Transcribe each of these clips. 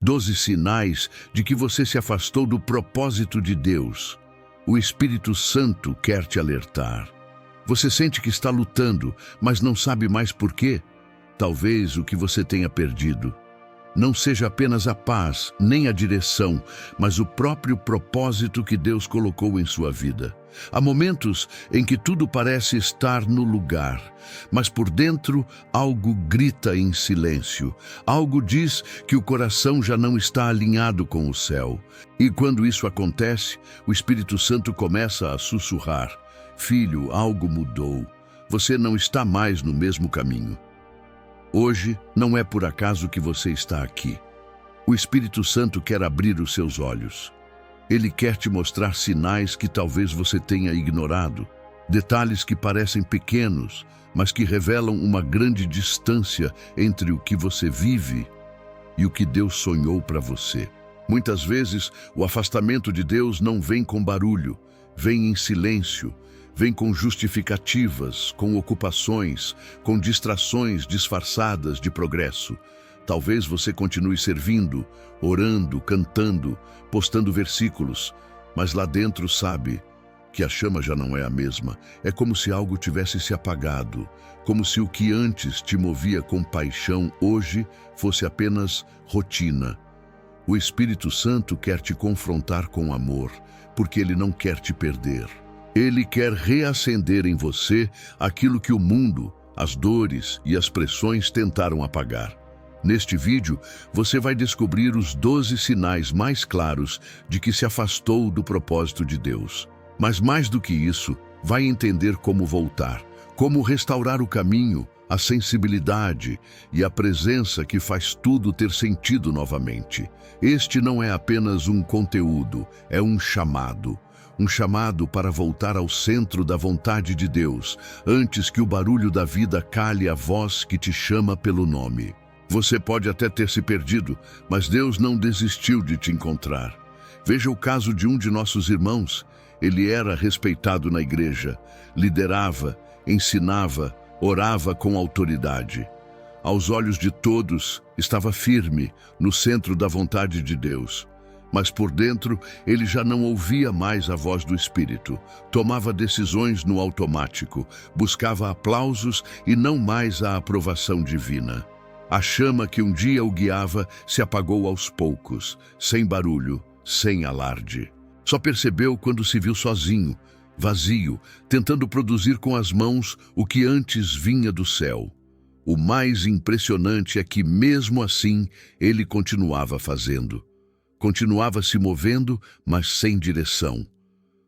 12 sinais de que você se afastou do propósito de Deus. O Espírito Santo quer te alertar. Você sente que está lutando, mas não sabe mais por quê? Talvez o que você tenha perdido não seja apenas a paz, nem a direção, mas o próprio propósito que Deus colocou em sua vida. Há momentos em que tudo parece estar no lugar, mas por dentro algo grita em silêncio. Algo diz que o coração já não está alinhado com o céu. E quando isso acontece, o Espírito Santo começa a sussurrar: Filho, algo mudou. Você não está mais no mesmo caminho. Hoje não é por acaso que você está aqui. O Espírito Santo quer abrir os seus olhos. Ele quer te mostrar sinais que talvez você tenha ignorado, detalhes que parecem pequenos, mas que revelam uma grande distância entre o que você vive e o que Deus sonhou para você. Muitas vezes, o afastamento de Deus não vem com barulho, vem em silêncio, vem com justificativas, com ocupações, com distrações disfarçadas de progresso. Talvez você continue servindo, orando, cantando, postando versículos, mas lá dentro sabe que a chama já não é a mesma. É como se algo tivesse se apagado, como se o que antes te movia com paixão hoje fosse apenas rotina. O Espírito Santo quer te confrontar com amor, porque ele não quer te perder. Ele quer reacender em você aquilo que o mundo, as dores e as pressões tentaram apagar. Neste vídeo, você vai descobrir os 12 sinais mais claros de que se afastou do propósito de Deus. Mas mais do que isso, vai entender como voltar, como restaurar o caminho, a sensibilidade e a presença que faz tudo ter sentido novamente. Este não é apenas um conteúdo, é um chamado. Um chamado para voltar ao centro da vontade de Deus, antes que o barulho da vida cale a voz que te chama pelo nome. Você pode até ter se perdido, mas Deus não desistiu de te encontrar. Veja o caso de um de nossos irmãos. Ele era respeitado na igreja, liderava, ensinava, orava com autoridade. Aos olhos de todos, estava firme, no centro da vontade de Deus. Mas por dentro, ele já não ouvia mais a voz do Espírito, tomava decisões no automático, buscava aplausos e não mais a aprovação divina. A chama que um dia o guiava se apagou aos poucos, sem barulho, sem alarde. Só percebeu quando se viu sozinho, vazio, tentando produzir com as mãos o que antes vinha do céu. O mais impressionante é que, mesmo assim, ele continuava fazendo. Continuava se movendo, mas sem direção.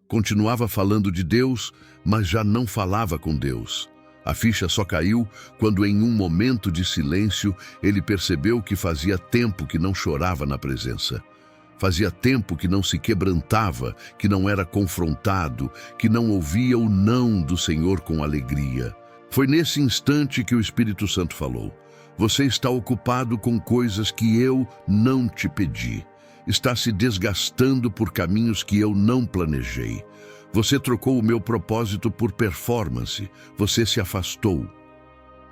Continuava falando de Deus, mas já não falava com Deus. A ficha só caiu quando, em um momento de silêncio, ele percebeu que fazia tempo que não chorava na presença. Fazia tempo que não se quebrantava, que não era confrontado, que não ouvia o não do Senhor com alegria. Foi nesse instante que o Espírito Santo falou: Você está ocupado com coisas que eu não te pedi. Está se desgastando por caminhos que eu não planejei. Você trocou o meu propósito por performance. Você se afastou.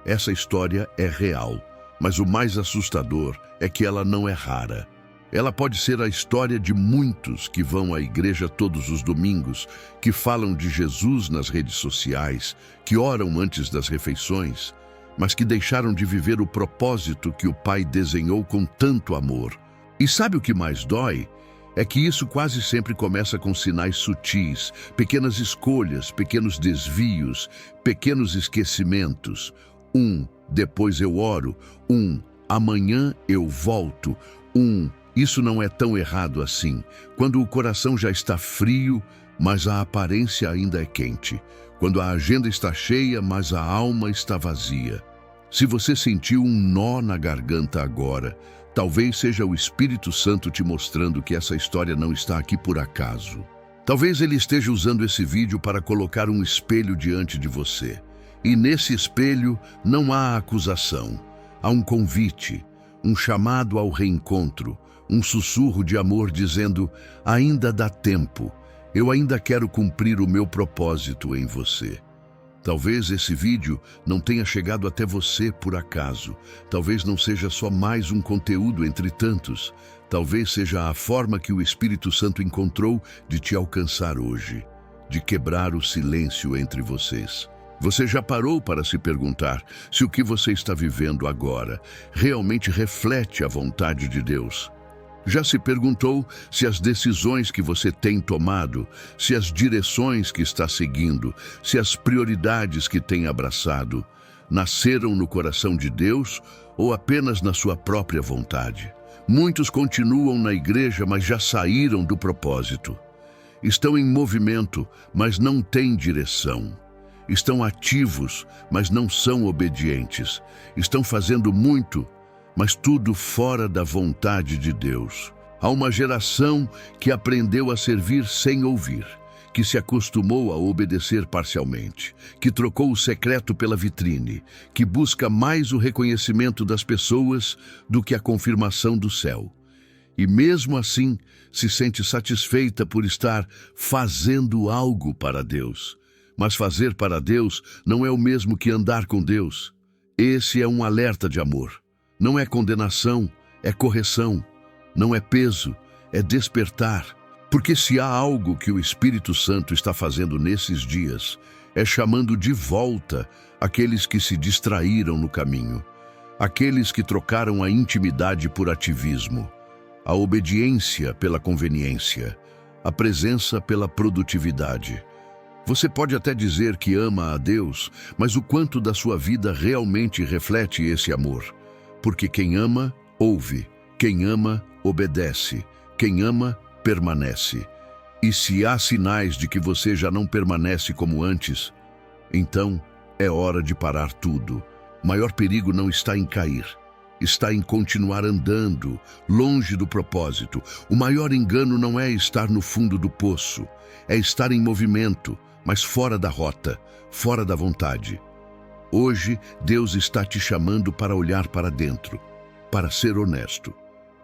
Essa história é real, mas o mais assustador é que ela não é rara. Ela pode ser a história de muitos que vão à igreja todos os domingos, que falam de Jesus nas redes sociais, que oram antes das refeições, mas que deixaram de viver o propósito que o Pai desenhou com tanto amor. E sabe o que mais dói? É que isso quase sempre começa com sinais sutis, pequenas escolhas, pequenos desvios, pequenos esquecimentos. Depois eu oro. Amanhã eu volto. Isso não é tão errado assim. Quando o coração já está frio, mas a aparência ainda é quente. Quando a agenda está cheia, mas a alma está vazia. Se você sentiu um nó na garganta agora, talvez seja o Espírito Santo te mostrando que essa história não está aqui por acaso. Talvez ele esteja usando esse vídeo para colocar um espelho diante de você. E nesse espelho não há acusação. Há um convite, um chamado ao reencontro, um sussurro de amor dizendo: ainda dá tempo, eu ainda quero cumprir o meu propósito em você. Talvez esse vídeo não tenha chegado até você por acaso. Talvez não seja só mais um conteúdo entre tantos. Talvez seja a forma que o Espírito Santo encontrou de te alcançar hoje, de quebrar o silêncio entre vocês. Você já parou para se perguntar se o que você está vivendo agora realmente reflete a vontade de Deus? Já se perguntou se as decisões que você tem tomado, se as direções que está seguindo, se as prioridades que tem abraçado, nasceram no coração de Deus ou apenas na sua própria vontade? Muitos continuam na igreja, mas já saíram do propósito. Estão em movimento, mas não têm direção. Estão ativos, mas não são obedientes. Estão fazendo muito, mas tudo fora da vontade de Deus. Há uma geração que aprendeu a servir sem ouvir, que se acostumou a obedecer parcialmente, que trocou o secreto pela vitrine, que busca mais o reconhecimento das pessoas do que a confirmação do céu. E mesmo assim, se sente satisfeita por estar fazendo algo para Deus. Mas fazer para Deus não é o mesmo que andar com Deus. Esse é um alerta de amor. Não é condenação, é correção. Não é peso, é despertar. Porque se há algo que o Espírito Santo está fazendo nesses dias, é chamando de volta aqueles que se distraíram no caminho, aqueles que trocaram a intimidade por ativismo, a obediência pela conveniência, a presença pela produtividade. Você pode até dizer que ama a Deus, mas o quanto da sua vida realmente reflete esse amor? Porque quem ama, ouve. Quem ama, obedece. Quem ama, permanece. E se há sinais de que você já não permanece como antes, então é hora de parar tudo. O maior perigo não está em cair. Está em continuar andando, longe do propósito. O maior engano não é estar no fundo do poço. É estar em movimento, mas fora da rota, fora da vontade. Hoje, Deus está te chamando para olhar para dentro, para ser honesto,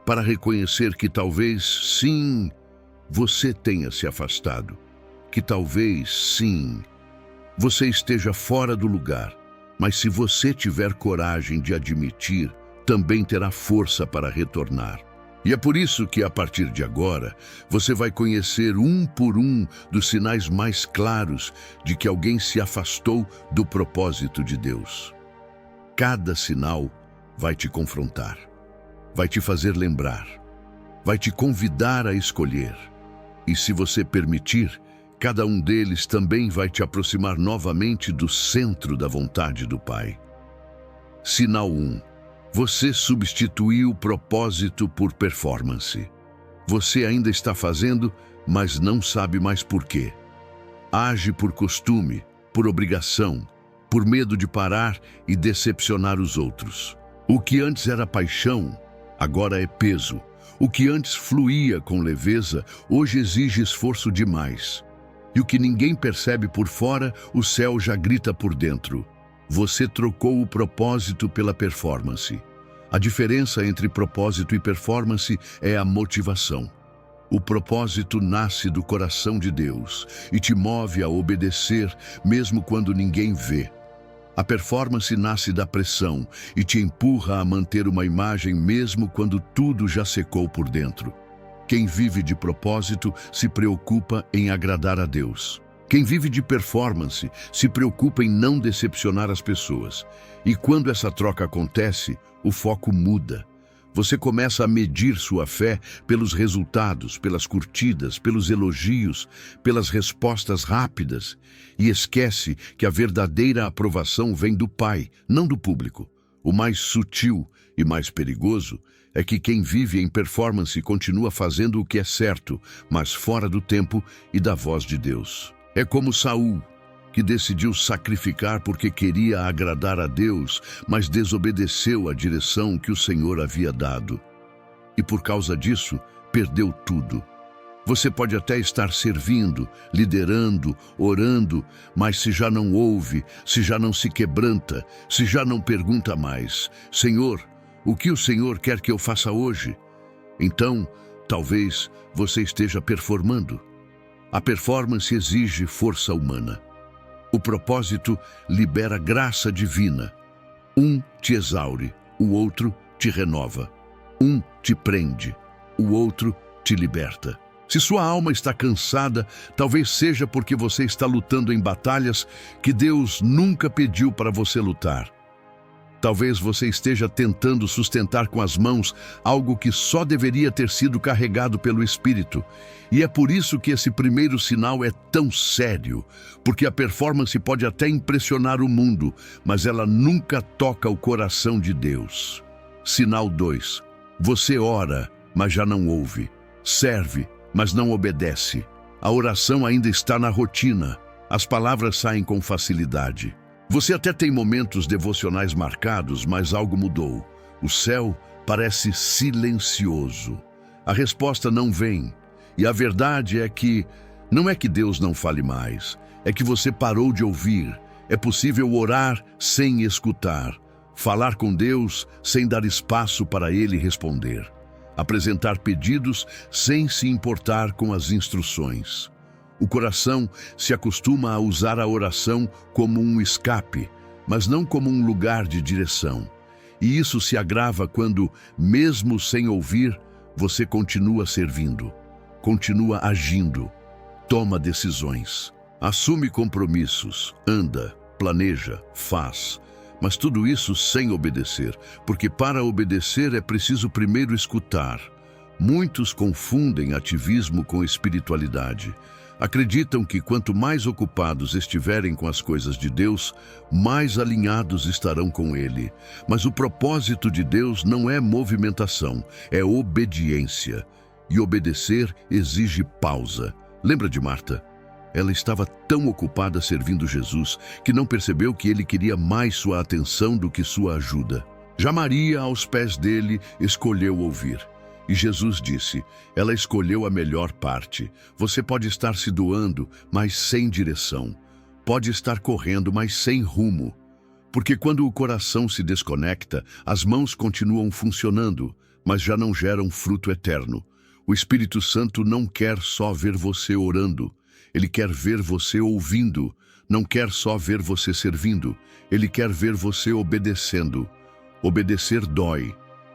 para reconhecer que talvez, sim, você tenha se afastado, que talvez, sim, você esteja fora do lugar, mas se você tiver coragem de admitir, também terá força para retornar. E é por isso que, a partir de agora, você vai conhecer um por um dos sinais mais claros de que alguém se afastou do propósito de Deus. Cada sinal vai te confrontar, vai te fazer lembrar, vai te convidar a escolher. E se você permitir, cada um deles também vai te aproximar novamente do centro da vontade do Pai. Sinal 1. Você substituiu o propósito por performance. Você ainda está fazendo, mas não sabe mais por quê. Age por costume, por obrigação, por medo de parar e decepcionar os outros. O que antes era paixão, agora é peso. O que antes fluía com leveza, hoje exige esforço demais. E o que ninguém percebe por fora, o céu já grita por dentro. Você trocou o propósito pela performance. A diferença entre propósito e performance é a motivação. O propósito nasce do coração de Deus e te move a obedecer mesmo quando ninguém vê. A performance nasce da pressão e te empurra a manter uma imagem mesmo quando tudo já secou por dentro. Quem vive de propósito se preocupa em agradar a Deus. Quem vive de performance se preocupa em não decepcionar as pessoas. E quando essa troca acontece, o foco muda. Você começa a medir sua fé pelos resultados, pelas curtidas, pelos elogios, pelas respostas rápidas. E esquece que a verdadeira aprovação vem do Pai, não do público. O mais sutil e mais perigoso é que quem vive em performance continua fazendo o que é certo, mas fora do tempo e da voz de Deus. É como Saul, que decidiu sacrificar porque queria agradar a Deus, mas desobedeceu a direção que o Senhor havia dado. E por causa disso, perdeu tudo. Você pode até estar servindo, liderando, orando, mas se já não ouve, se já não se quebranta, se já não pergunta mais, Senhor, o que o Senhor quer que eu faça hoje? Então, talvez você esteja performando. A performance exige força humana. O propósito libera graça divina. Um te exaure, o outro te renova. Um te prende, o outro te liberta. Se sua alma está cansada, talvez seja porque você está lutando em batalhas que Deus nunca pediu para você lutar. Talvez você esteja tentando sustentar com as mãos algo que só deveria ter sido carregado pelo Espírito. E é por isso que esse primeiro sinal é tão sério, porque a performance pode até impressionar o mundo, mas ela nunca toca o coração de Deus. Sinal 2. Você ora, mas já não ouve. Serve, mas não obedece. A oração ainda está na rotina. As palavras saem com facilidade. Você até tem momentos devocionais marcados, mas algo mudou. O céu parece silencioso. A resposta não vem. E a verdade é que não é que Deus não fale mais, é que você parou de ouvir. É possível orar sem escutar, falar com Deus sem dar espaço para Ele responder, apresentar pedidos sem se importar com as instruções. O coração se acostuma a usar a oração como um escape, mas não como um lugar de direção. E isso se agrava quando, mesmo sem ouvir, você continua servindo, continua agindo, toma decisões, assume compromissos, anda, planeja, faz. Mas tudo isso sem obedecer, porque para obedecer é preciso primeiro escutar. Muitos confundem ativismo com espiritualidade. Acreditam que quanto mais ocupados estiverem com as coisas de Deus, mais alinhados estarão com Ele. Mas o propósito de Deus não é movimentação, é obediência. E obedecer exige pausa. Lembra de Marta? Ela estava tão ocupada servindo Jesus que não percebeu que Ele queria mais sua atenção do que sua ajuda. Já Maria, aos pés dele, escolheu ouvir. E Jesus disse, ela escolheu a melhor parte. Você pode estar se doando, mas sem direção. Pode estar correndo, mas sem rumo. Porque quando o coração se desconecta, as mãos continuam funcionando, mas já não geram fruto eterno. O Espírito Santo não quer só ver você orando. Ele quer ver você ouvindo. Não quer só ver você servindo. Ele quer ver você obedecendo. Obedecer dói.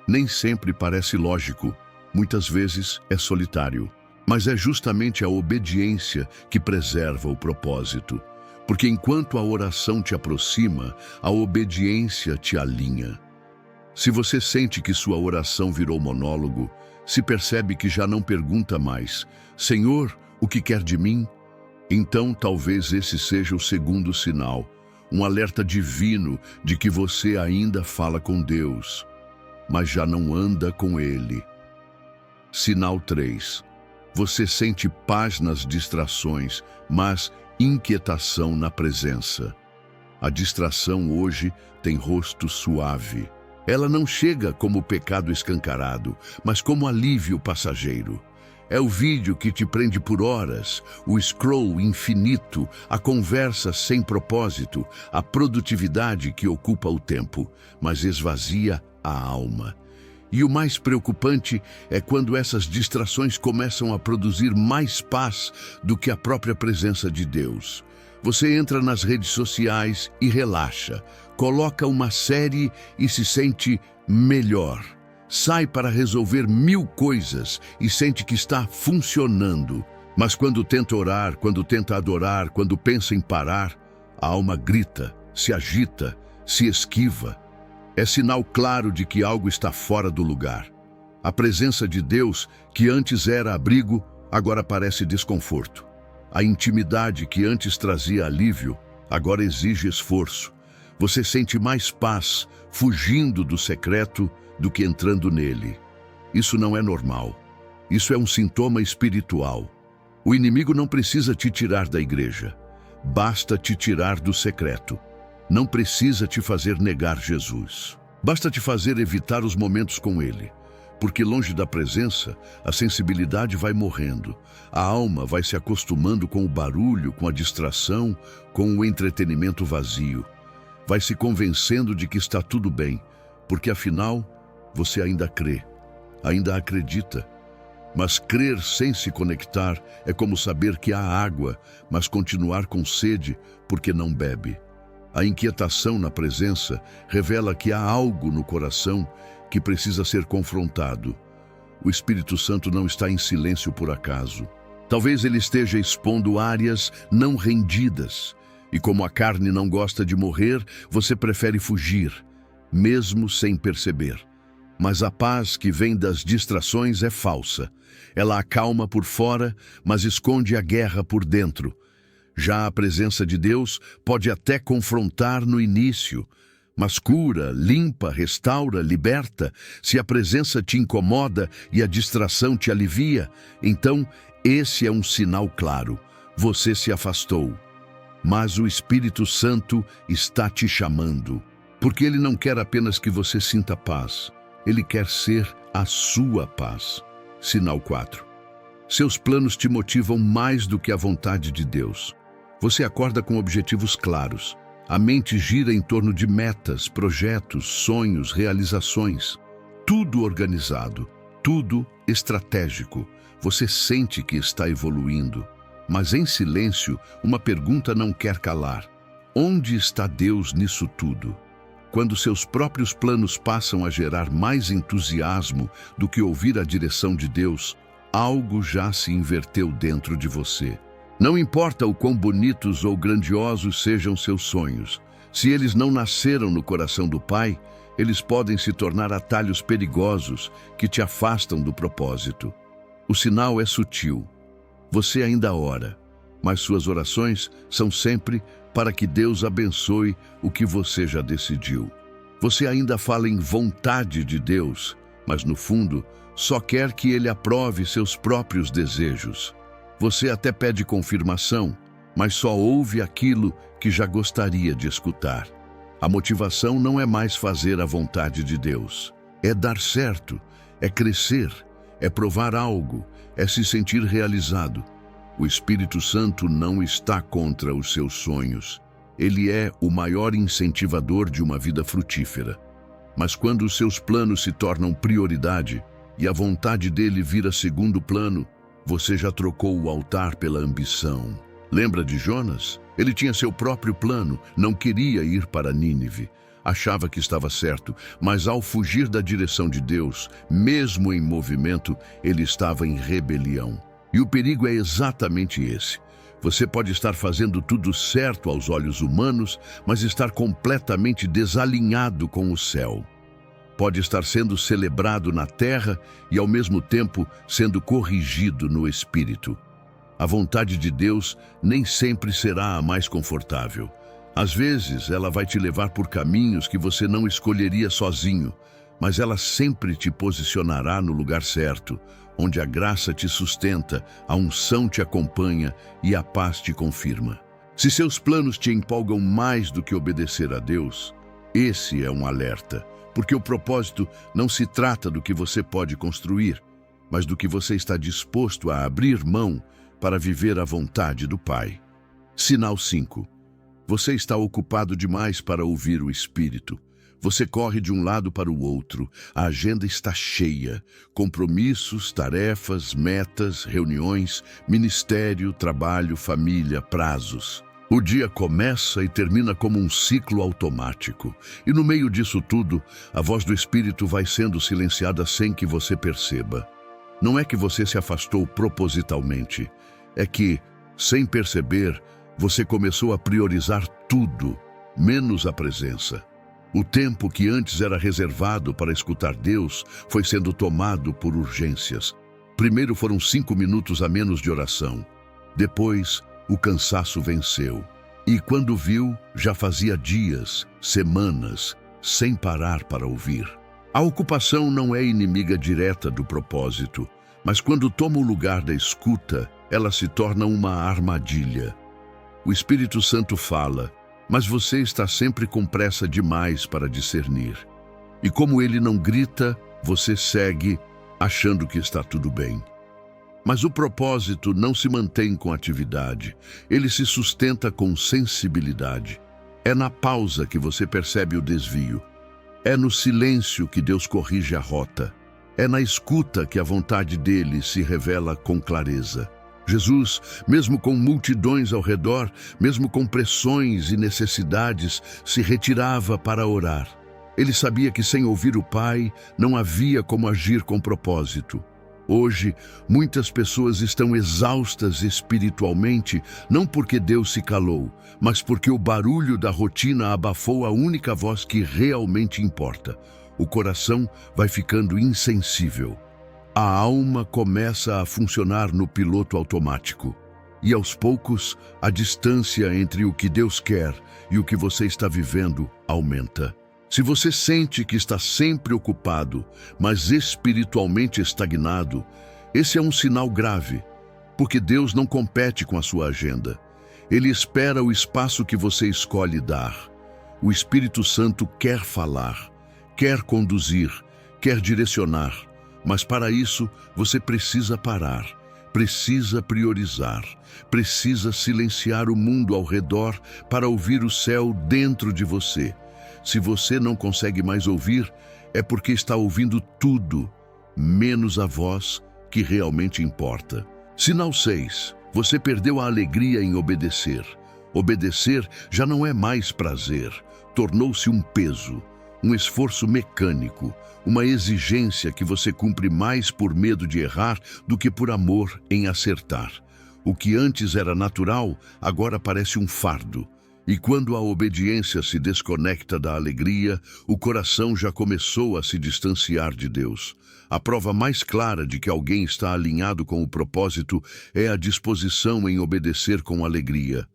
Nem sempre parece lógico, muitas vezes é solitário. Mas é justamente a obediência que preserva o propósito. Porque enquanto a oração te aproxima, a obediência te alinha. Se você sente que sua oração virou monólogo, se percebe que já não pergunta mais, Senhor, o que quer de mim? Então talvez esse seja o segundo sinal, um alerta divino de que você ainda fala com Deus, mas já não anda com Ele. Sinal 3. Você sente paz nas distrações, mas inquietação na presença. A distração hoje tem rosto suave. Ela não chega como pecado escancarado, mas como alívio passageiro. É o vídeo que te prende por horas, o scroll infinito, a conversa sem propósito, a produtividade que ocupa o tempo, mas esvazia a alma. E o mais preocupante é quando essas distrações começam a produzir mais paz do que a própria presença de Deus. Você entra nas redes sociais e relaxa, coloca uma série e se sente melhor. Sai para resolver 1000 coisas e sente que está funcionando. Mas quando tenta orar, quando tenta adorar, quando pensa em parar, a alma grita, se agita, se esquiva. É sinal claro de que algo está fora do lugar. A presença de Deus, que antes era abrigo, agora parece desconforto. A intimidade que antes trazia alívio, agora exige esforço. Você sente mais paz fugindo do secreto do que entrando nele. Isso não é normal. Isso é um sintoma espiritual. O inimigo não precisa te tirar da igreja. Basta te tirar do secreto. Não precisa te fazer negar Jesus. Basta te fazer evitar os momentos com Ele. Porque longe da presença, a sensibilidade vai morrendo. A alma vai se acostumando com o barulho, com a distração, com o entretenimento vazio. Vai se convencendo de que está tudo bem, porque afinal, você ainda crê, ainda acredita. Mas crer sem se conectar é como saber que há água, mas continuar com sede porque não bebe. A inquietação na presença revela que há algo no coração que precisa ser confrontado. O Espírito Santo não está em silêncio por acaso. Talvez ele esteja expondo áreas não rendidas. E como a carne não gosta de morrer, você prefere fugir, mesmo sem perceber. Mas a paz que vem das distrações é falsa. Ela acalma por fora, mas esconde a guerra por dentro. Já a presença de Deus pode até confrontar no início, mas cura, limpa, restaura, liberta. Se a presença te incomoda e a distração te alivia, então esse é um sinal claro. Você se afastou. Mas o Espírito Santo está te chamando, porque ele não quer apenas que você sinta paz. Ele quer ser a sua paz. Sinal 4. Seus planos te motivam mais do que a vontade de Deus. Você acorda com objetivos claros. A mente gira em torno de metas, projetos, sonhos, realizações. Tudo organizado, tudo estratégico. Você sente que está evoluindo. Mas em silêncio, uma pergunta não quer calar. Onde está Deus nisso tudo? Quando seus próprios planos passam a gerar mais entusiasmo do que ouvir a direção de Deus, algo já se inverteu dentro de você. Não importa o quão bonitos ou grandiosos sejam seus sonhos, se eles não nasceram no coração do Pai, eles podem se tornar atalhos perigosos que te afastam do propósito. O sinal é sutil. Você ainda ora, mas suas orações são sempre para que Deus abençoe o que você já decidiu. Você ainda fala em vontade de Deus, mas no fundo só quer que Ele aprove seus próprios desejos. Você até pede confirmação, mas só ouve aquilo que já gostaria de escutar. A motivação não é mais fazer a vontade de Deus. É dar certo, é crescer, é provar algo, é se sentir realizado. O Espírito Santo não está contra os seus sonhos. Ele é o maior incentivador de uma vida frutífera. Mas quando os seus planos se tornam prioridade e a vontade dele vira segundo plano, você já trocou o altar pela ambição. Lembra de Jonas? Ele tinha seu próprio plano, não queria ir para Nínive. Achava que estava certo, mas ao fugir da direção de Deus, mesmo em movimento, ele estava em rebelião. E o perigo é exatamente esse. Você pode estar fazendo tudo certo aos olhos humanos, mas estar completamente desalinhado com o céu. Pode estar sendo celebrado na terra e, ao mesmo tempo, sendo corrigido no espírito. A vontade de Deus nem sempre será a mais confortável. Às vezes, ela vai te levar por caminhos que você não escolheria sozinho, mas ela sempre te posicionará no lugar certo, onde a graça te sustenta, a unção te acompanha e a paz te confirma. Se seus planos te empolgam mais do que obedecer a Deus, esse é um alerta, porque o propósito não se trata do que você pode construir, mas do que você está disposto a abrir mão para viver a vontade do Pai. Sinal 5. Você está ocupado demais para ouvir o Espírito. Você corre de um lado para o outro, a agenda está cheia, compromissos, tarefas, metas, reuniões, ministério, trabalho, família, prazos. O dia começa e termina como um ciclo automático. E no meio disso tudo, a voz do Espírito vai sendo silenciada sem que você perceba. Não é que você se afastou propositalmente, é que, sem perceber, você começou a priorizar tudo, menos a presença. O tempo que antes era reservado para escutar Deus foi sendo tomado por urgências. Primeiro foram 5 minutos a menos de oração. Depois, o cansaço venceu. E quando viu, já fazia dias, semanas, sem parar para ouvir. A ocupação não é inimiga direta do propósito, mas quando toma o lugar da escuta, ela se torna uma armadilha. O Espírito Santo fala, mas você está sempre com pressa demais para discernir. E como ele não grita, você segue achando que está tudo bem. Mas o propósito não se mantém com atividade, ele se sustenta com sensibilidade. É na pausa que você percebe o desvio. É no silêncio que Deus corrige a rota. É na escuta que a vontade dele se revela com clareza. Jesus, mesmo com multidões ao redor, mesmo com pressões e necessidades, se retirava para orar. Ele sabia que sem ouvir o Pai não havia como agir com propósito. Hoje, muitas pessoas estão exaustas espiritualmente, não porque Deus se calou, mas porque o barulho da rotina abafou a única voz que realmente importa. O coração vai ficando insensível. A alma começa a funcionar no piloto automático. E aos poucos, a distância entre o que Deus quer e o que você está vivendo aumenta. Se você sente que está sempre ocupado, mas espiritualmente estagnado, esse é um sinal grave, porque Deus não compete com a sua agenda. Ele espera o espaço que você escolhe dar. O Espírito Santo quer falar, quer conduzir, quer direcionar, mas para isso você precisa parar, precisa priorizar, precisa silenciar o mundo ao redor para ouvir o céu dentro de você. Se você não consegue mais ouvir, é porque está ouvindo tudo, menos a voz que realmente importa. Sinal 6. Você perdeu a alegria em obedecer. Obedecer já não é mais prazer, tornou-se um peso, um esforço mecânico, uma exigência que você cumpre mais por medo de errar do que por amor em acertar. O que antes era natural, agora parece um fardo. E quando a obediência se desconecta da alegria, o coração já começou a se distanciar de Deus. A prova mais clara de que alguém está alinhado com o propósito é a disposição em obedecer com alegria,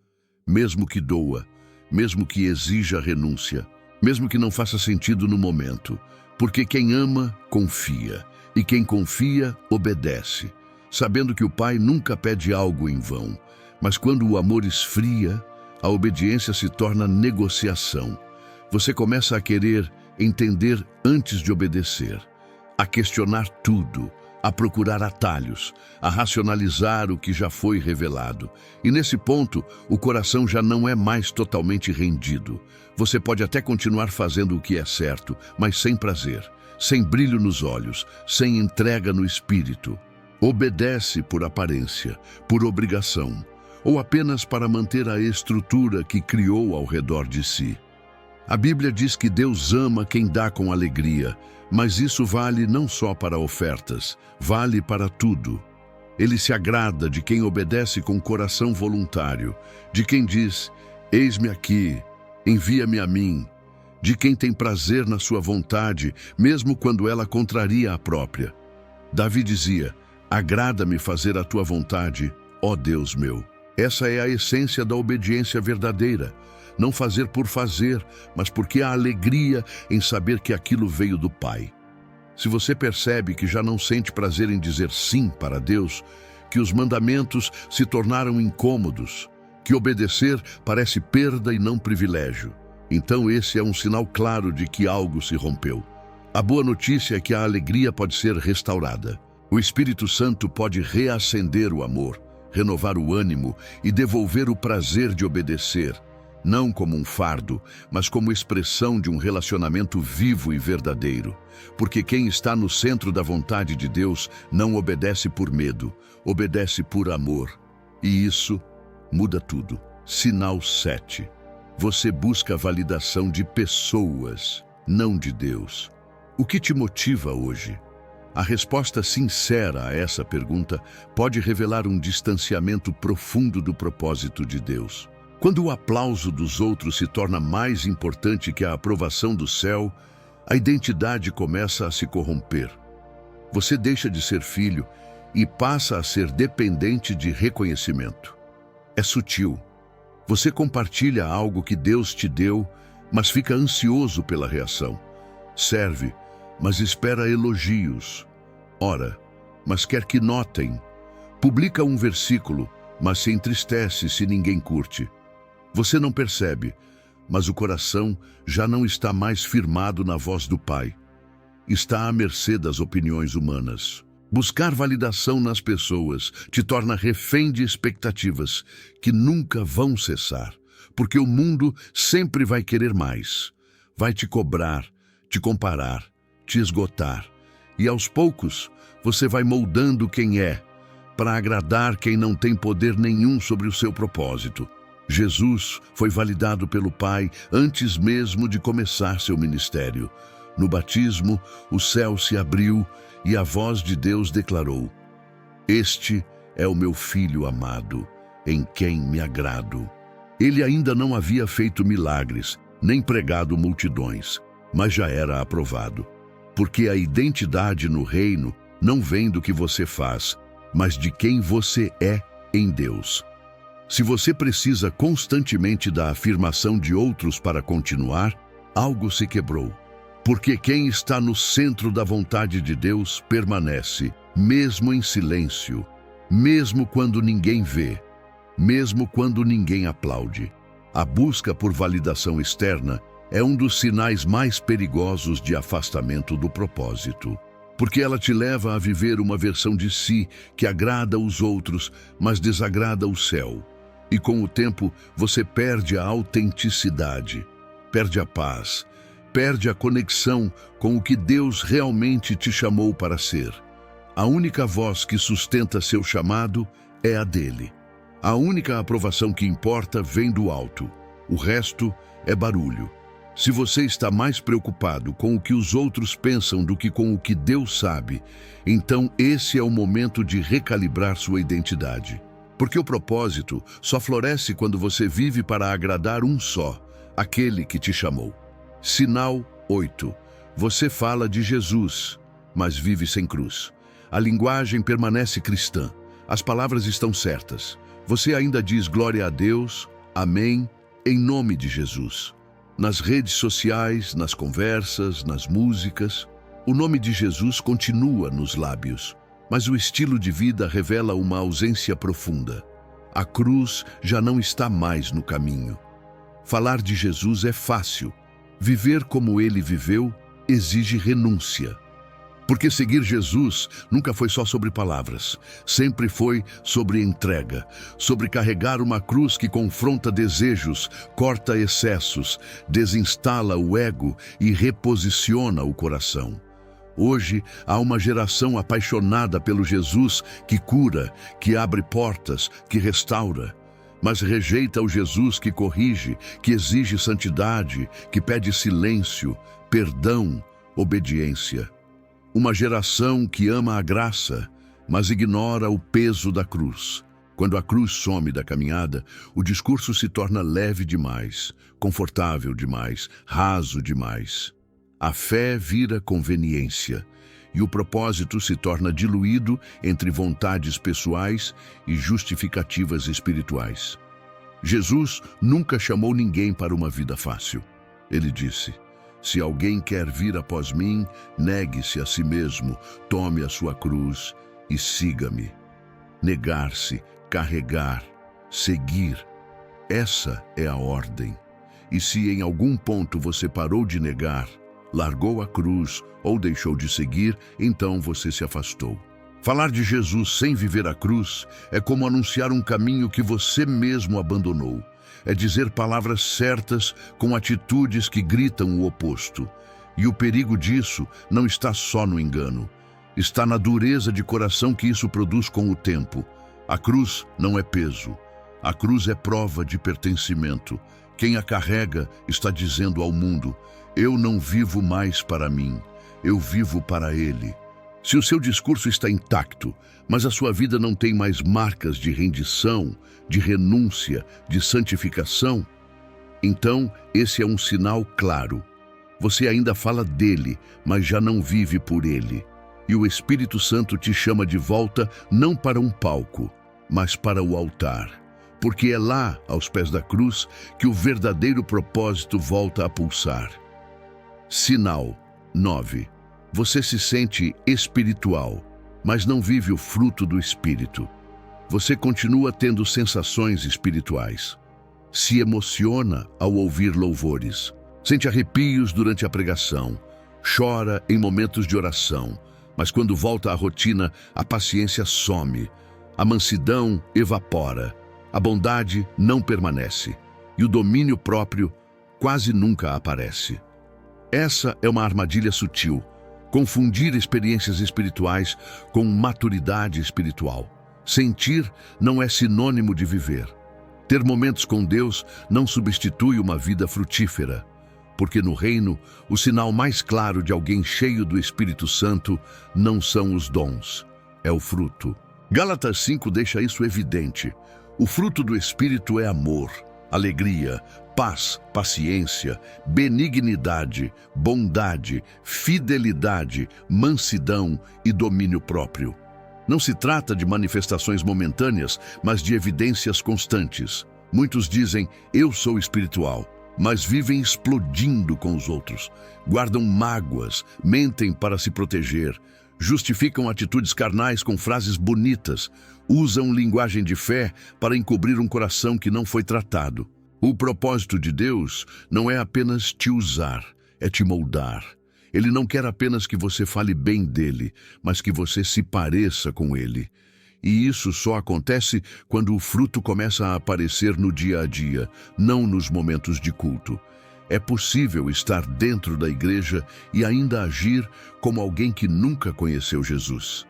mesmo que doa, mesmo que exija renúncia, mesmo que não faça sentido no momento. Porque quem ama, confia, e quem confia, obedece, sabendo que o Pai nunca pede algo em vão. Mas quando o amor esfria, a obediência se torna negociação. Você começa a querer entender antes de obedecer, a questionar tudo, a procurar atalhos, a racionalizar o que já foi revelado. E nesse ponto, o coração já não é mais totalmente rendido. Você pode até continuar fazendo o que é certo, mas sem prazer, sem brilho nos olhos, sem entrega no espírito. Obedece por aparência, por obrigação, ou apenas para manter a estrutura que criou ao redor de si. A Bíblia diz que Deus ama quem dá com alegria, mas isso vale não só para ofertas, vale para tudo. Ele se agrada de quem obedece com coração voluntário, de quem diz, eis-me aqui, envia-me a mim, de quem tem prazer na sua vontade, mesmo quando ela contraria a própria. Davi dizia, agrada-me fazer a tua vontade, ó Deus meu. Essa é a essência da obediência verdadeira. Não fazer por fazer, mas porque há alegria em saber que aquilo veio do Pai. Se você percebe que já não sente prazer em dizer sim para Deus, que os mandamentos se tornaram incômodos, que obedecer parece perda e não privilégio, então esse é um sinal claro de que algo se rompeu. A boa notícia é que a alegria pode ser restaurada. O Espírito Santo pode reacender o amor, renovar o ânimo e devolver o prazer de obedecer, não como um fardo, mas como expressão de um relacionamento vivo e verdadeiro. Porque quem está no centro da vontade de Deus não obedece por medo, obedece por amor. E isso muda tudo. Sinal 7. Você busca a validação de pessoas, não de Deus. O que te motiva hoje? A resposta sincera a essa pergunta pode revelar um distanciamento profundo do propósito de Deus. Quando o aplauso dos outros se torna mais importante que a aprovação do céu, a identidade começa a se corromper. Você deixa de ser filho e passa a ser dependente de reconhecimento. É sutil. Você compartilha algo que Deus te deu, mas fica ansioso pela reação. Serve, mas espera elogios. Ora, mas quer que notem. Publica um versículo, mas se entristece se ninguém curte. Você não percebe, mas o coração já não está mais firmado na voz do Pai. Está à mercê das opiniões humanas. Buscar validação nas pessoas te torna refém de expectativas que nunca vão cessar, porque o mundo sempre vai querer mais. Vai te cobrar, te comparar, te esgotar. E aos poucos, você vai moldando quem é, para agradar quem não tem poder nenhum sobre o seu propósito. Jesus foi validado pelo Pai antes mesmo de começar seu ministério. No batismo, o céu se abriu e a voz de Deus declarou: "Este é o meu Filho amado, em quem me agrado." Ele ainda não havia feito milagres, nem pregado multidões, mas já era aprovado. Porque a identidade no reino não vem do que você faz, mas de quem você é em Deus. Se você precisa constantemente da afirmação de outros para continuar, algo se quebrou. Porque quem está no centro da vontade de Deus permanece, mesmo em silêncio, mesmo quando ninguém vê, mesmo quando ninguém aplaude. A busca por validação externa é um dos sinais mais perigosos de afastamento do propósito. Porque ela te leva a viver uma versão de si que agrada os outros, mas desagrada o céu. E com o tempo, você perde a autenticidade, perde a paz, perde a conexão com o que Deus realmente te chamou para ser. A única voz que sustenta seu chamado é a dele. A única aprovação que importa vem do alto. O resto é barulho. Se você está mais preocupado com o que os outros pensam do que com o que Deus sabe, então esse é o momento de recalibrar sua identidade. Porque o propósito só floresce quando você vive para agradar um só, aquele que te chamou. Sinal 8. Você fala de Jesus, mas vive sem cruz. A linguagem permanece cristã. As palavras estão certas. Você ainda diz glória a Deus, amém, em nome de Jesus. Nas redes sociais, nas conversas, nas músicas, o nome de Jesus continua nos lábios, mas o estilo de vida revela uma ausência profunda. A cruz já não está mais no caminho. Falar de Jesus é fácil. Viver como ele viveu exige renúncia. Porque seguir Jesus nunca foi só sobre palavras, sempre foi sobre entrega, sobre carregar uma cruz que confronta desejos, corta excessos, desinstala o ego e reposiciona o coração. Hoje há uma geração apaixonada pelo Jesus que cura, que abre portas, que restaura, mas rejeita o Jesus que corrige, que exige santidade, que pede silêncio, perdão, obediência. Uma geração que ama a graça, mas ignora o peso da cruz. Quando a cruz some da caminhada, o discurso se torna leve demais, confortável demais, raso demais. A fé vira conveniência e o propósito se torna diluído entre vontades pessoais e justificativas espirituais. Jesus nunca chamou ninguém para uma vida fácil. Ele disse: "Se alguém quer vir após mim, negue-se a si mesmo, tome a sua cruz e siga-me." Negar-se, carregar, seguir. Essa é a ordem. E se em algum ponto você parou de negar, largou a cruz ou deixou de seguir, então você se afastou. Falar de Jesus sem viver a cruz é como anunciar um caminho que você mesmo abandonou. É dizer palavras certas com atitudes que gritam o oposto. E o perigo disso não está só no engano. Está na dureza de coração que isso produz com o tempo. A cruz não é peso. A cruz é prova de pertencimento. Quem a carrega está dizendo ao mundo: "Eu não vivo mais para mim, eu vivo para Ele." Se o seu discurso está intacto, mas a sua vida não tem mais marcas de rendição, de renúncia, de santificação, então esse é um sinal claro. Você ainda fala dele, mas já não vive por ele. E o Espírito Santo te chama de volta não para um palco, mas para o altar. Porque é lá, aos pés da cruz, que o verdadeiro propósito volta a pulsar. Sinal 9. Você se sente espiritual, mas não vive o fruto do Espírito. Você continua tendo sensações espirituais. Se emociona ao ouvir louvores. Sente arrepios durante a pregação. Chora em momentos de oração. Mas quando volta à rotina, a paciência some. A mansidão evapora. A bondade não permanece. E o domínio próprio quase nunca aparece. Essa é uma armadilha sutil. Confundir experiências espirituais com maturidade espiritual. Sentir não é sinônimo de viver. Ter momentos com Deus não substitui uma vida frutífera, porque no reino, o sinal mais claro de alguém cheio do Espírito Santo não são os dons, é o fruto. Gálatas 5 deixa isso evidente. O fruto do Espírito é amor, alegria, paz, paciência, benignidade, bondade, fidelidade, mansidão e domínio próprio. Não se trata de manifestações momentâneas, mas de evidências constantes. Muitos dizem, eu sou espiritual, mas vivem explodindo com os outros. Guardam mágoas, mentem para se proteger, justificam atitudes carnais com frases bonitas, usam linguagem de fé para encobrir um coração que não foi tratado. O propósito de Deus não é apenas te usar, é te moldar. Ele não quer apenas que você fale bem dele, mas que você se pareça com ele. E isso só acontece quando o fruto começa a aparecer no dia a dia, não nos momentos de culto. É possível estar dentro da igreja e ainda agir como alguém que nunca conheceu Jesus.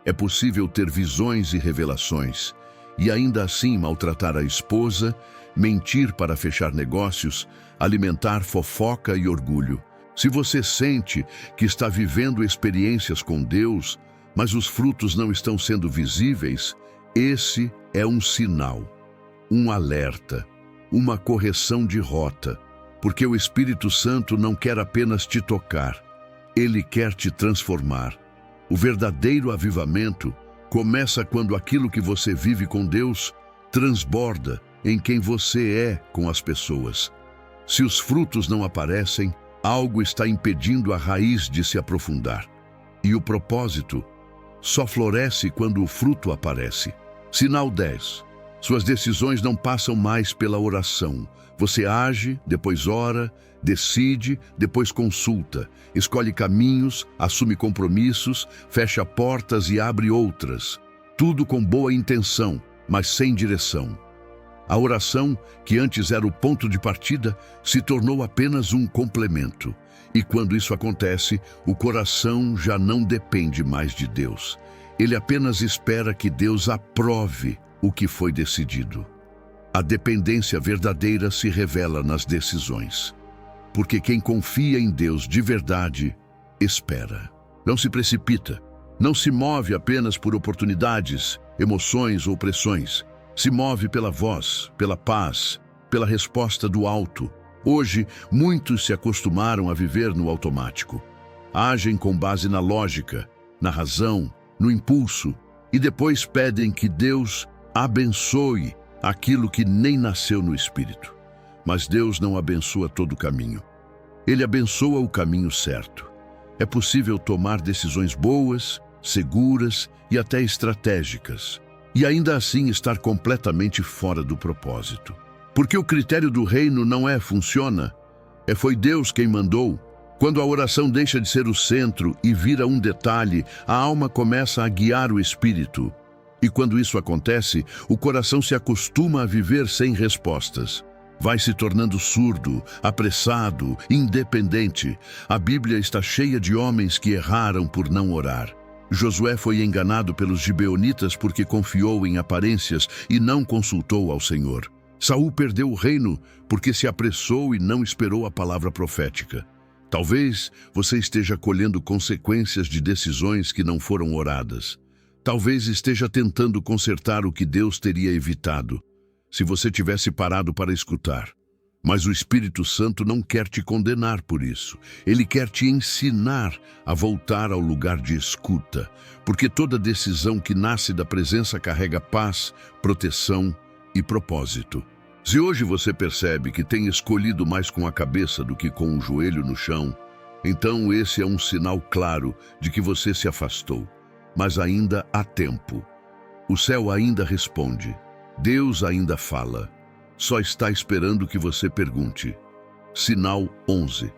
É possível ter visões e revelações, e ainda assim maltratar a esposa, mentir para fechar negócios, alimentar fofoca e orgulho. Se você sente que está vivendo experiências com Deus, mas os frutos não estão sendo visíveis, esse é um sinal, um alerta, uma correção de rota, porque o Espírito Santo não quer apenas te tocar, ele quer te transformar. O verdadeiro avivamento começa quando aquilo que você vive com Deus transborda em quem você é com as pessoas. Se os frutos não aparecem, algo está impedindo a raiz de se aprofundar. E o propósito só floresce quando o fruto aparece. Sinal 10. Suas decisões não passam mais pela oração. Você age, depois ora, decide, depois consulta, escolhe caminhos, assume compromissos, fecha portas e abre outras. Tudo com boa intenção, mas sem direção. A oração, que antes era o ponto de partida, se tornou apenas um complemento. E quando isso acontece, o coração já não depende mais de Deus. Ele apenas espera que Deus aprove o que foi decidido. A dependência verdadeira se revela nas decisões. Porque quem confia em Deus de verdade, espera. Não se precipita. Não se move apenas por oportunidades, emoções ou pressões. Se move pela voz, pela paz, pela resposta do alto. Hoje, muitos se acostumaram a viver no automático. Agem com base na lógica, na razão, no impulso, e depois pedem que Deus abençoe aquilo que nem nasceu no Espírito. Mas Deus não abençoa todo o caminho. Ele abençoa o caminho certo. É possível tomar decisões boas, seguras e até estratégicas, e ainda assim estar completamente fora do propósito. Porque o critério do reino não funciona, foi Deus quem mandou. Quando a oração deixa de ser o centro e vira um detalhe, a alma começa a guiar o espírito. E quando isso acontece, o coração se acostuma a viver sem respostas. Vai se tornando surdo, apressado, independente. A Bíblia está cheia de homens que erraram por não orar. Josué foi enganado pelos gibeonitas porque confiou em aparências e não consultou ao Senhor. Saul perdeu o reino porque se apressou e não esperou a palavra profética. Talvez você esteja colhendo consequências de decisões que não foram oradas. Talvez esteja tentando consertar o que Deus teria evitado, se você tivesse parado para escutar. Mas o Espírito Santo não quer te condenar por isso. Ele quer te ensinar a voltar ao lugar de escuta, porque toda decisão que nasce da presença carrega paz, proteção e propósito. Se hoje você percebe que tem escolhido mais com a cabeça do que com o joelho no chão, então esse é um sinal claro de que você se afastou. Mas ainda há tempo. O céu ainda responde. Deus ainda fala. Só está esperando que você pergunte. Sinal 11.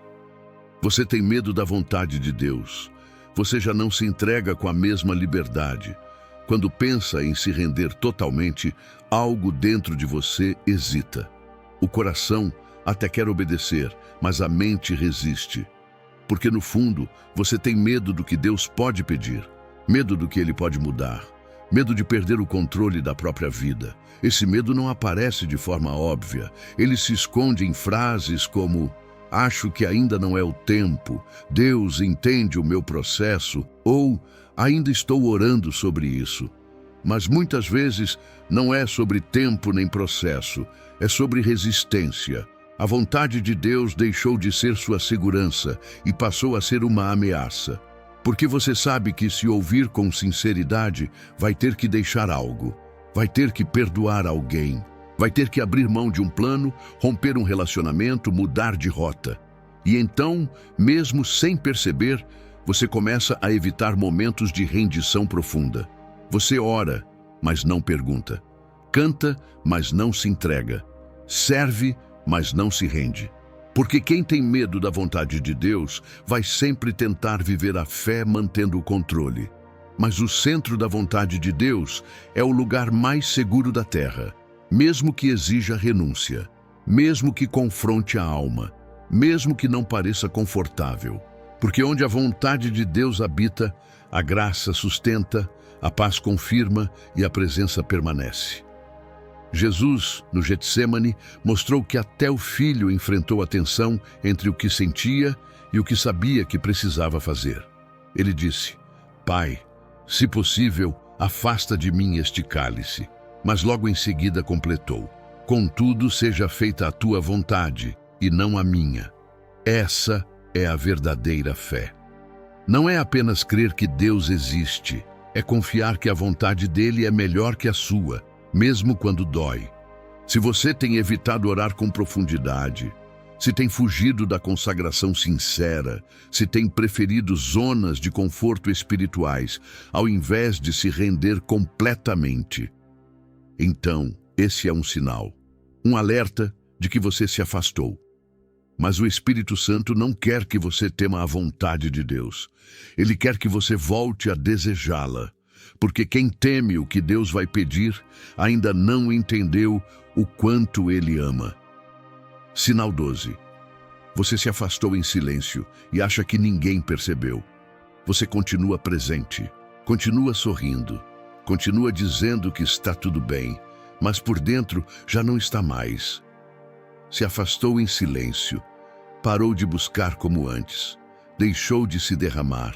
Você tem medo da vontade de Deus. Você já não se entrega com a mesma liberdade. Quando pensa em se render totalmente, algo dentro de você hesita. O coração até quer obedecer, mas a mente resiste. Porque no fundo, você tem medo do que Deus pode pedir, medo do que Ele pode mudar, medo de perder o controle da própria vida. Esse medo não aparece de forma óbvia. Ele se esconde em frases como: acho que ainda não é o tempo, Deus entende o meu processo, ou ainda estou orando sobre isso. Mas muitas vezes não é sobre tempo nem processo, é sobre resistência. A vontade de Deus deixou de ser sua segurança e passou a ser uma ameaça. Porque você sabe que se ouvir com sinceridade, vai ter que deixar algo, vai ter que perdoar alguém, vai ter que abrir mão de um plano, romper um relacionamento, mudar de rota. E então, mesmo sem perceber, você começa a evitar momentos de rendição profunda. Você ora, mas não pergunta. Canta, mas não se entrega. Serve, mas não se rende. Porque quem tem medo da vontade de Deus vai sempre tentar viver a fé mantendo o controle. Mas o centro da vontade de Deus é o lugar mais seguro da terra, mesmo que exija renúncia, mesmo que confronte a alma, mesmo que não pareça confortável. Porque onde a vontade de Deus habita, a graça sustenta, a paz confirma e a presença permanece. Jesus, no Getsêmani, mostrou que até o Filho enfrentou a tensão entre o que sentia e o que sabia que precisava fazer. Ele disse: Pai, se possível, afasta de mim este cálice. Mas logo em seguida completou: contudo, seja feita a tua vontade e não a minha. Essa é a verdadeira fé. Não é apenas crer que Deus existe, é confiar que a vontade dele é melhor que a sua, mesmo quando dói. Se você tem evitado orar com profundidade, se tem fugido da consagração sincera, se tem preferido zonas de conforto espirituais, ao invés de se render completamente, então esse é um sinal, um alerta de que você se afastou. Mas o Espírito Santo não quer que você tema a vontade de Deus. Ele quer que você volte a desejá-la. Porque quem teme o que Deus vai pedir ainda não entendeu o quanto Ele ama. Sinal 12. Você se afastou em silêncio e acha que ninguém percebeu. Você continua presente, continua sorrindo, continua dizendo que está tudo bem, mas por dentro já não está mais. Se afastou em silêncio, parou de buscar como antes, deixou de se derramar,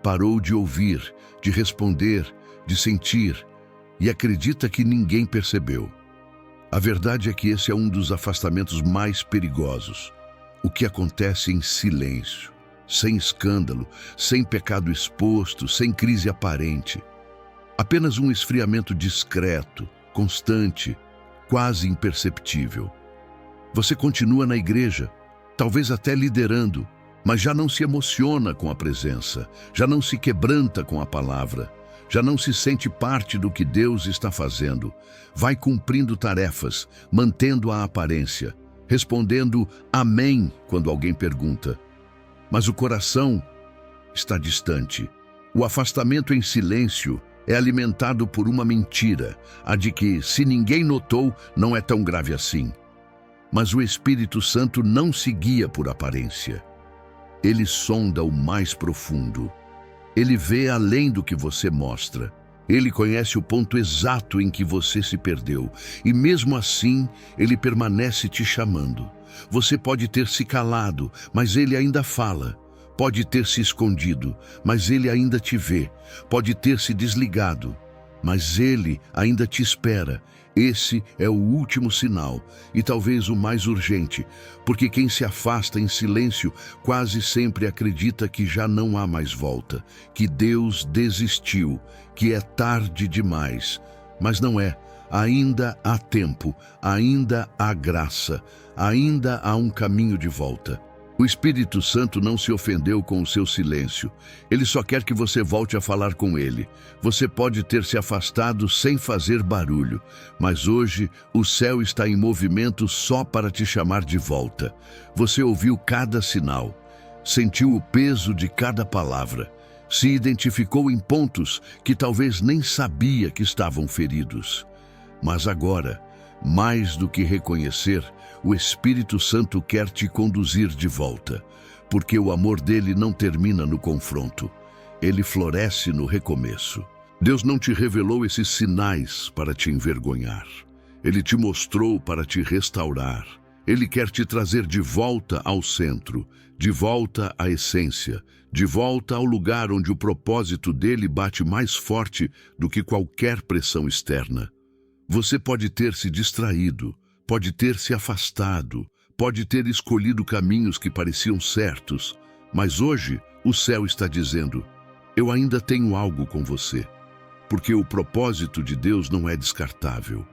parou de ouvir, de responder, de sentir, e acredita que ninguém percebeu. A verdade é que esse é um dos afastamentos mais perigosos. O que acontece em silêncio, sem escândalo, sem pecado exposto, sem crise aparente. Apenas um esfriamento discreto, constante, quase imperceptível. Você continua na igreja, talvez até liderando, mas já não se emociona com a presença, já não se quebranta com a palavra, já não se sente parte do que Deus está fazendo. Vai cumprindo tarefas, mantendo a aparência, respondendo amém quando alguém pergunta. Mas o coração está distante. O afastamento em silêncio é alimentado por uma mentira, a de que, se ninguém notou, não é tão grave assim. Mas o Espírito Santo não se guia por aparência. Ele sonda o mais profundo. Ele vê além do que você mostra. Ele conhece o ponto exato em que você se perdeu. E mesmo assim, ele permanece te chamando. Você pode ter se calado, mas ele ainda fala. Pode ter se escondido, mas ele ainda te vê. Pode ter se desligado, mas ele ainda te espera. Esse é o último sinal, e talvez o mais urgente, porque quem se afasta em silêncio quase sempre acredita que já não há mais volta, que Deus desistiu, que é tarde demais. Mas não é. Ainda há tempo, ainda há graça, ainda há um caminho de volta. O Espírito Santo não se ofendeu com o seu silêncio. Ele só quer que você volte a falar com ele. Você pode ter se afastado sem fazer barulho, mas hoje o céu está em movimento só para te chamar de volta. Você ouviu cada sinal, sentiu o peso de cada palavra, se identificou em pontos que talvez nem sabia que estavam feridos. Mas agora, mais do que reconhecer, o Espírito Santo quer te conduzir de volta, porque o amor dele não termina no confronto. Ele floresce no recomeço. Deus não te revelou esses sinais para te envergonhar. Ele te mostrou para te restaurar. Ele quer te trazer de volta ao centro, de volta à essência, de volta ao lugar onde o propósito dele bate mais forte do que qualquer pressão externa. Você pode ter se distraído, pode ter se afastado, pode ter escolhido caminhos que pareciam certos, mas hoje o céu está dizendo: eu ainda tenho algo com você. Porque o propósito de Deus não é descartável.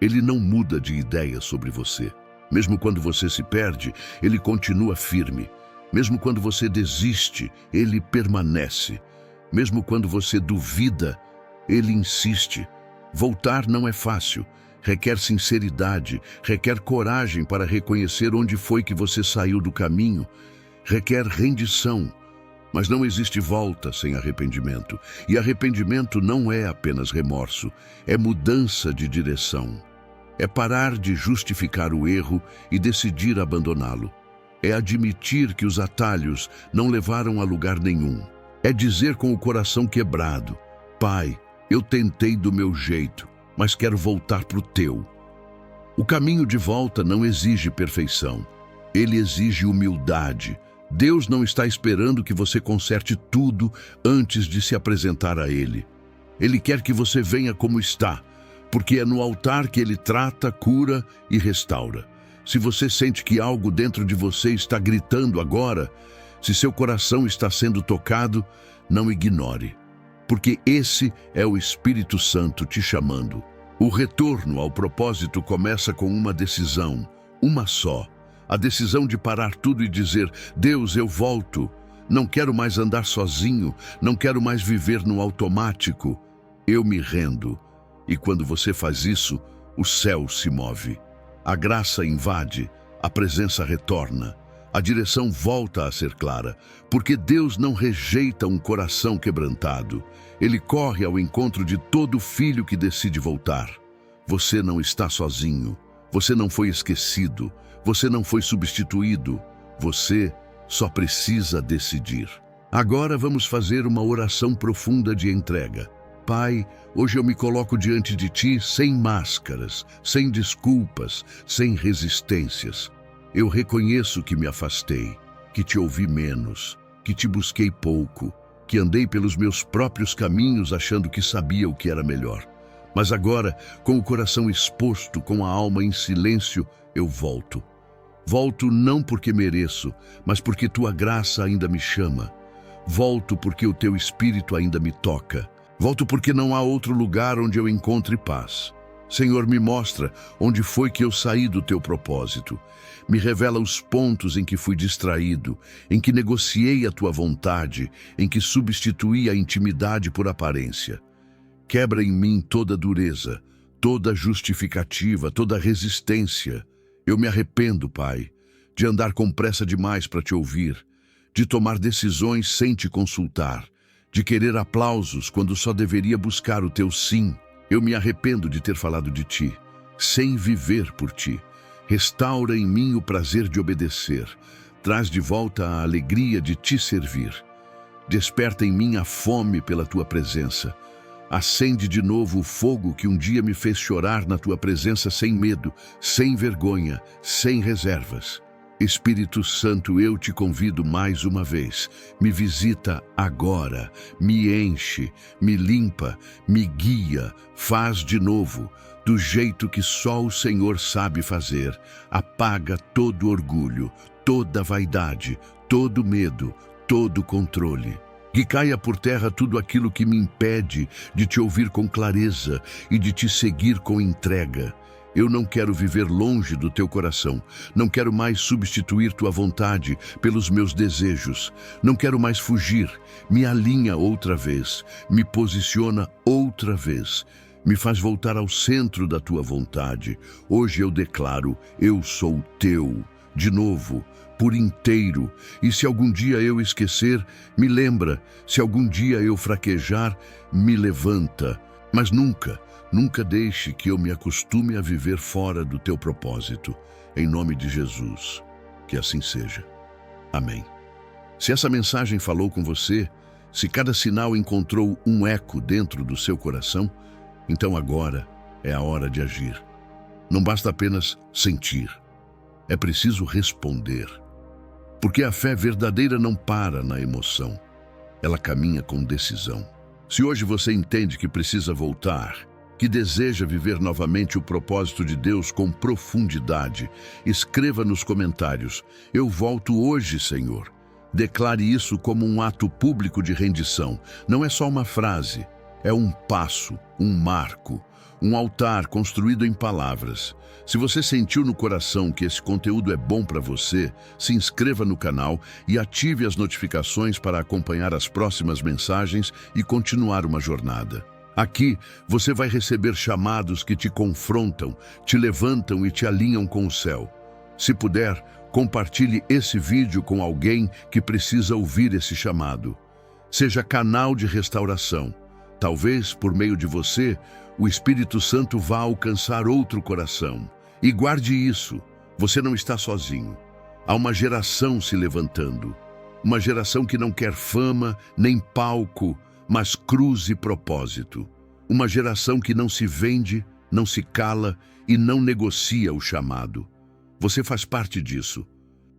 Ele não muda de ideia sobre você. Mesmo quando você se perde, ele continua firme. Mesmo quando você desiste, ele permanece. Mesmo quando você duvida, ele insiste. Voltar não é fácil. Requer sinceridade, requer coragem para reconhecer onde foi que você saiu do caminho. Requer rendição. Mas não existe volta sem arrependimento. E arrependimento não é apenas remorso, é mudança de direção. É parar de justificar o erro e decidir abandoná-lo. É admitir que os atalhos não levaram a lugar nenhum. É dizer com o coração quebrado: Pai, eu tentei do meu jeito, mas quero voltar para o teu. O caminho de volta não exige perfeição. Ele exige humildade. Deus não está esperando que você conserte tudo antes de se apresentar a Ele. Ele quer que você venha como está, porque é no altar que Ele trata, cura e restaura. Se você sente que algo dentro de você está gritando agora, se seu coração está sendo tocado, não ignore, porque esse é o Espírito Santo te chamando. O retorno ao propósito começa com uma decisão, uma só. A decisão de parar tudo e dizer: Deus, eu volto. Não quero mais andar sozinho, não quero mais viver no automático. Eu me rendo. E quando você faz isso, o céu se move. A graça invade, a presença retorna. A direção volta a ser clara, porque Deus não rejeita um coração quebrantado. Ele corre ao encontro de todo filho que decide voltar. Você não está sozinho. Você não foi esquecido. Você não foi substituído. Você só precisa decidir. Agora vamos fazer uma oração profunda de entrega. Pai, hoje eu me coloco diante de Ti sem máscaras, sem desculpas, sem resistências. Eu reconheço que me afastei, que Te ouvi menos, que Te busquei pouco, que andei pelos meus próprios caminhos achando que sabia o que era melhor. Mas agora, com o coração exposto, com a alma em silêncio, eu volto. Volto não porque mereço, mas porque Tua graça ainda me chama. Volto porque o Teu Espírito ainda me toca. Volto porque não há outro lugar onde eu encontre paz. Senhor, me mostra onde foi que eu saí do Teu propósito. Me revela os pontos em que fui distraído, em que negociei a Tua vontade, em que substituí a intimidade por aparência. Quebra em mim toda dureza, toda justificativa, toda resistência. Eu me arrependo, Pai, de andar com pressa demais para Te ouvir, de tomar decisões sem Te consultar, de querer aplausos quando só deveria buscar o Teu sim. Eu me arrependo de ter falado de Ti, sem viver por Ti. Restaura em mim o prazer de obedecer. Traz de volta a alegria de Te servir. Desperta em mim a fome pela Tua presença. Acende de novo o fogo que um dia me fez chorar na Tua presença sem medo, sem vergonha, sem reservas. Espírito Santo, eu Te convido mais uma vez. Me visita agora, me enche, me limpa, me guia, faz de novo, do jeito que só o Senhor sabe fazer. Apaga todo orgulho, toda vaidade, todo medo, todo controle. Que caia por terra tudo aquilo que me impede de Te ouvir com clareza e de Te seguir com entrega. Eu não quero viver longe do Teu coração. Não quero mais substituir Tua vontade pelos meus desejos. Não quero mais fugir. Me alinha outra vez. Me posiciona outra vez. Me faz voltar ao centro da Tua vontade. Hoje eu declaro: eu sou Teu. De novo, por inteiro. E se algum dia eu esquecer, me lembra. Se algum dia eu fraquejar, me levanta. Mas nunca deixe que eu me acostume a viver fora do Teu propósito. Em nome de Jesus, que assim seja. Amém. Se essa mensagem falou com você, se cada sinal encontrou um eco dentro do seu coração, então agora é a hora de agir. Não basta apenas sentir, é preciso responder. Porque a fé verdadeira não para na emoção, ela caminha com decisão. Se hoje você entende que precisa voltar, que deseja viver novamente o propósito de Deus com profundidade, escreva nos comentários: "Eu volto hoje, Senhor." Declare isso como um ato público de rendição. Não é só uma frase, é um passo, um marco, um altar construído em palavras. Se você sentiu no coração que esse conteúdo é bom para você, se inscreva no canal e ative as notificações para acompanhar as próximas mensagens e continuar uma jornada. Aqui, você vai receber chamados que te confrontam, te levantam e te alinham com o céu. Se puder, compartilhe esse vídeo com alguém que precisa ouvir esse chamado. Seja canal de restauração. Talvez, por meio de você, o Espírito Santo vá alcançar outro coração. E guarde isso, você não está sozinho. Há uma geração se levantando. Uma geração que não quer fama, nem palco, mas cruz e propósito. Uma geração que não se vende, não se cala e não negocia o chamado. Você faz parte disso.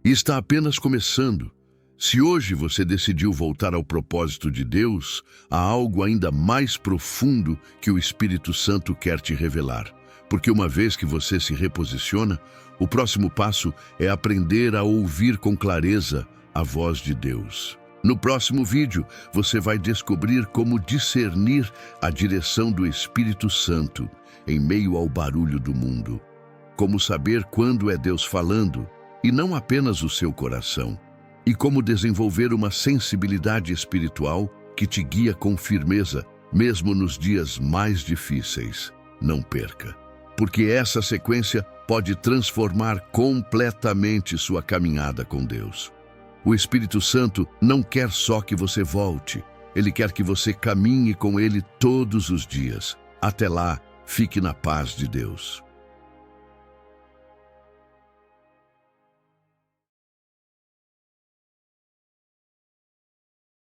E está apenas começando. Se hoje você decidiu voltar ao propósito de Deus, há algo ainda mais profundo que o Espírito Santo quer te revelar. Porque uma vez que você se reposiciona, o próximo passo é aprender a ouvir com clareza a voz de Deus. No próximo vídeo, você vai descobrir como discernir a direção do Espírito Santo em meio ao barulho do mundo. Como saber quando é Deus falando e não apenas o seu coração. E como desenvolver uma sensibilidade espiritual que te guia com firmeza, mesmo nos dias mais difíceis. Não perca, porque essa sequência pode transformar completamente sua caminhada com Deus. O Espírito Santo não quer só que você volte, ele quer que você caminhe com ele todos os dias. Até lá, fique na paz de Deus.